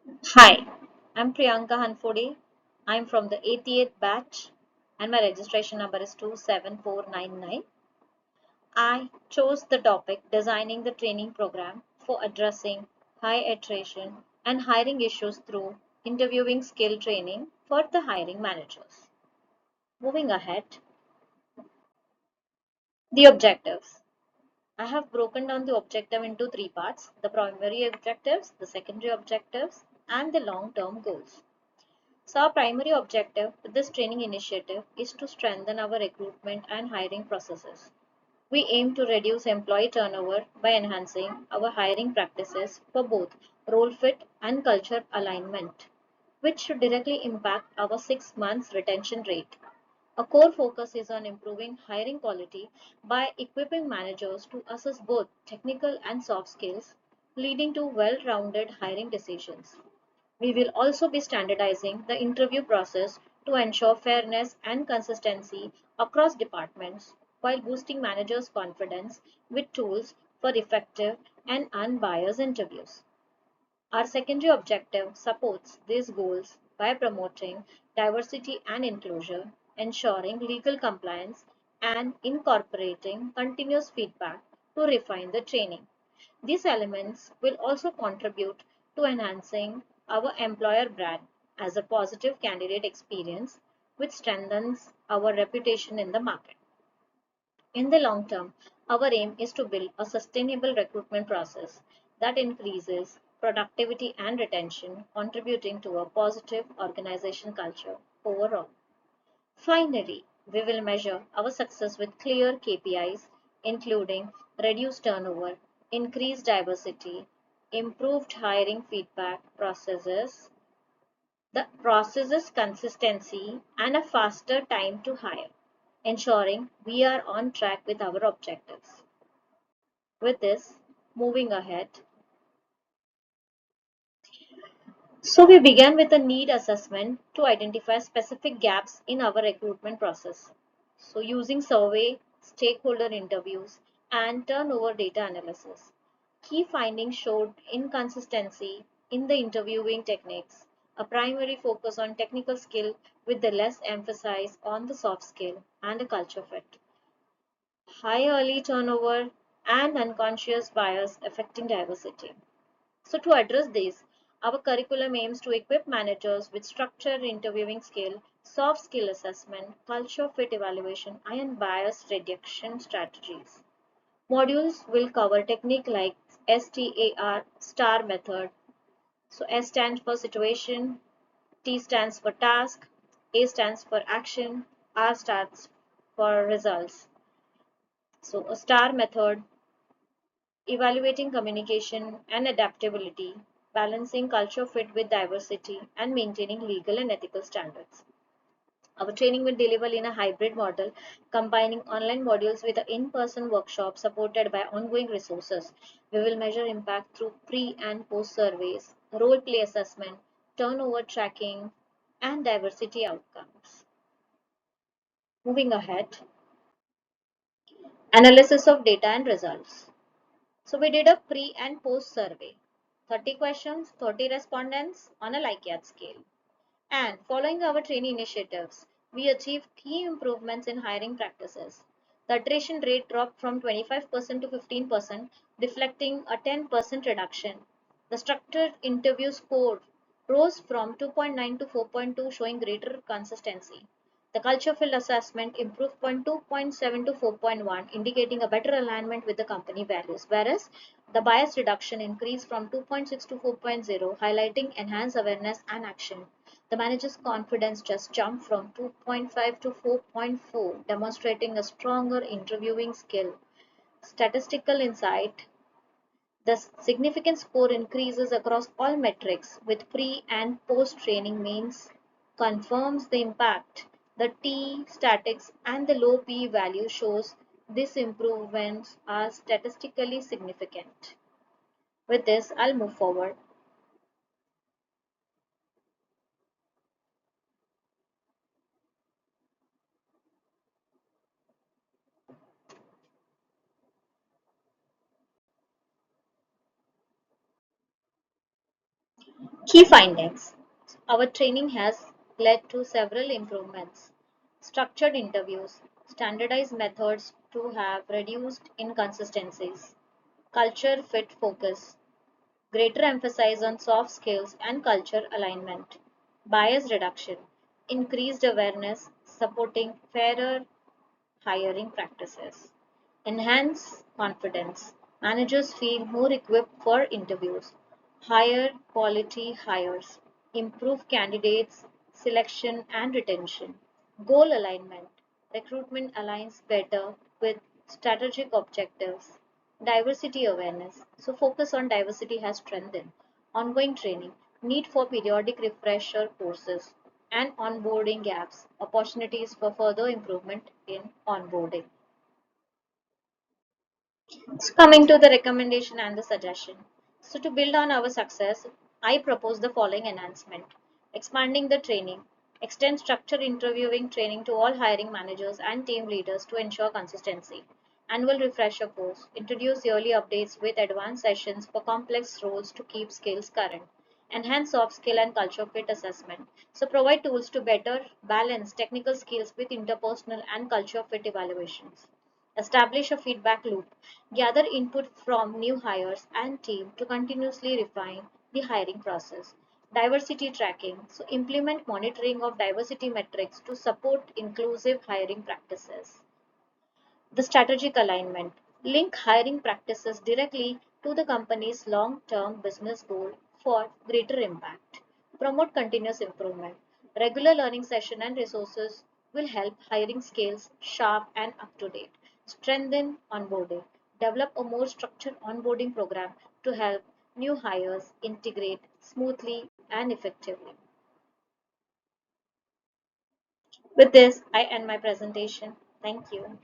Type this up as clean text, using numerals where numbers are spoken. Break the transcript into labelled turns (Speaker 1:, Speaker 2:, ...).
Speaker 1: Hi, I'm Priyanka Hanfodi. I'm from the 88th batch and my registration number is 27499. I chose the topic designing the training program for addressing high attrition and hiring issues through interviewing skill training for the hiring managers. Moving ahead, the objectives. I have broken down the objective into three parts: the primary objectives, the secondary objectives, and the long term goals. So, our primary objective with this training initiative is to strengthen our recruitment and hiring processes. We aim to reduce employee turnover by enhancing our hiring practices for both role fit and culture alignment, which should directly impact our 6 months retention rate. A core focus is on improving hiring quality by equipping managers to assess both technical and soft skills, leading to well rounded hiring decisions. We will also be standardizing the interview process to ensure fairness and consistency across departments while boosting managers' confidence with tools for effective and unbiased interviews. Our secondary objective supports these goals by promoting diversity and inclusion, ensuring legal compliance, and incorporating continuous feedback to refine the training. These elements will also contribute to enhancing our employer brand as a positive candidate experience, which strengthens our reputation in the market. In the long term, our aim is to build a sustainable recruitment process that increases productivity and retention, contributing to a positive organization culture overall. Finally, we will measure our success with clear KPIs, including reduced turnover, increased diversity, improved hiring feedback processes, the processes consistency, and a faster time to hire, ensuring we are on track with our objectives. With this, moving ahead, so we began with a need assessment to identify specific gaps in our recruitment process. So using survey, stakeholder interviews, and turnover data analysis. Key findings showed inconsistency in the interviewing techniques, a primary focus on technical skill with the less emphasis on the soft skill and a culture fit, high early turnover, and unconscious bias affecting diversity. So, to address this, our curriculum aims to equip managers with structured interviewing skill, soft skill assessment, culture fit evaluation, and bias reduction strategies. Modules will cover technique like STAR, STAR method. So, S stands for situation, T stands for task, A stands for action, R stands for results. So, a STAR method evaluating communication and adaptability, balancing culture fit with diversity, and maintaining legal and ethical standards. Our training will deliver in a hybrid model, combining online modules with an in-person workshop supported by ongoing resources. We will measure impact through pre and post surveys, role play assessment, turnover tracking, and diversity outcomes. Moving ahead, analysis of data and results. So we did a pre and post survey, 30 questions, 30 respondents on a Likert scale. And following our training initiatives, we achieved key improvements in hiring practices. The attrition rate dropped from 25% to 15%, reflecting a 10% reduction. The structured interview score rose from 2.9 to 4.2, showing greater consistency. The culture field assessment improved from 2.7 to 4.1, indicating a better alignment with the company values, whereas the bias reduction increased from 2.6 to 4.0, highlighting enhanced awareness and action. The manager's confidence just jumped from 2.5 to 4.4, demonstrating a stronger interviewing skill. Statistical insight: the significant score increases across all metrics with pre and post training means confirms the impact. The T statics and the low P value shows these improvements are statistically significant. With this, I'll move forward. Key findings. Our training has led to several improvements. Structured interviews, standardized methods to have reduced inconsistencies, culture fit focus, greater emphasis on soft skills and culture alignment, bias reduction, increased awareness supporting fairer hiring practices, enhance confidence. Managers feel more equipped for interviews, higher quality hires, improve candidates selection and retention, goal alignment. Recruitment aligns better with strategic objectives, diversity awareness. So focus on diversity has strengthened, ongoing training, need for periodic refresher courses, and onboarding gaps, opportunities for further improvement in onboarding. So coming to the recommendation and the suggestion. So to build on our success, I propose the following enhancement. Expanding the training. Extend structured interviewing training to all hiring managers and team leaders to ensure consistency. Annual refresher course. Introduce yearly updates with advanced sessions for complex roles to keep skills current. Enhance soft skill and culture fit assessment. So provide tools to better balance technical skills with interpersonal and culture fit evaluations. Establish a feedback loop. Gather input from new hires and team to continuously refine the hiring process. Diversity tracking. So implement monitoring of diversity metrics to support inclusive hiring practices. The strategic alignment. Link hiring practices directly to the company's long-term business goal for greater impact. Promote continuous improvement. Regular learning session and resources will help hiring skills sharp and up to date. Strengthen onboarding. Develop a more structured onboarding program to help new hires integrate smoothly and effectively. With this, I end my presentation. Thank you.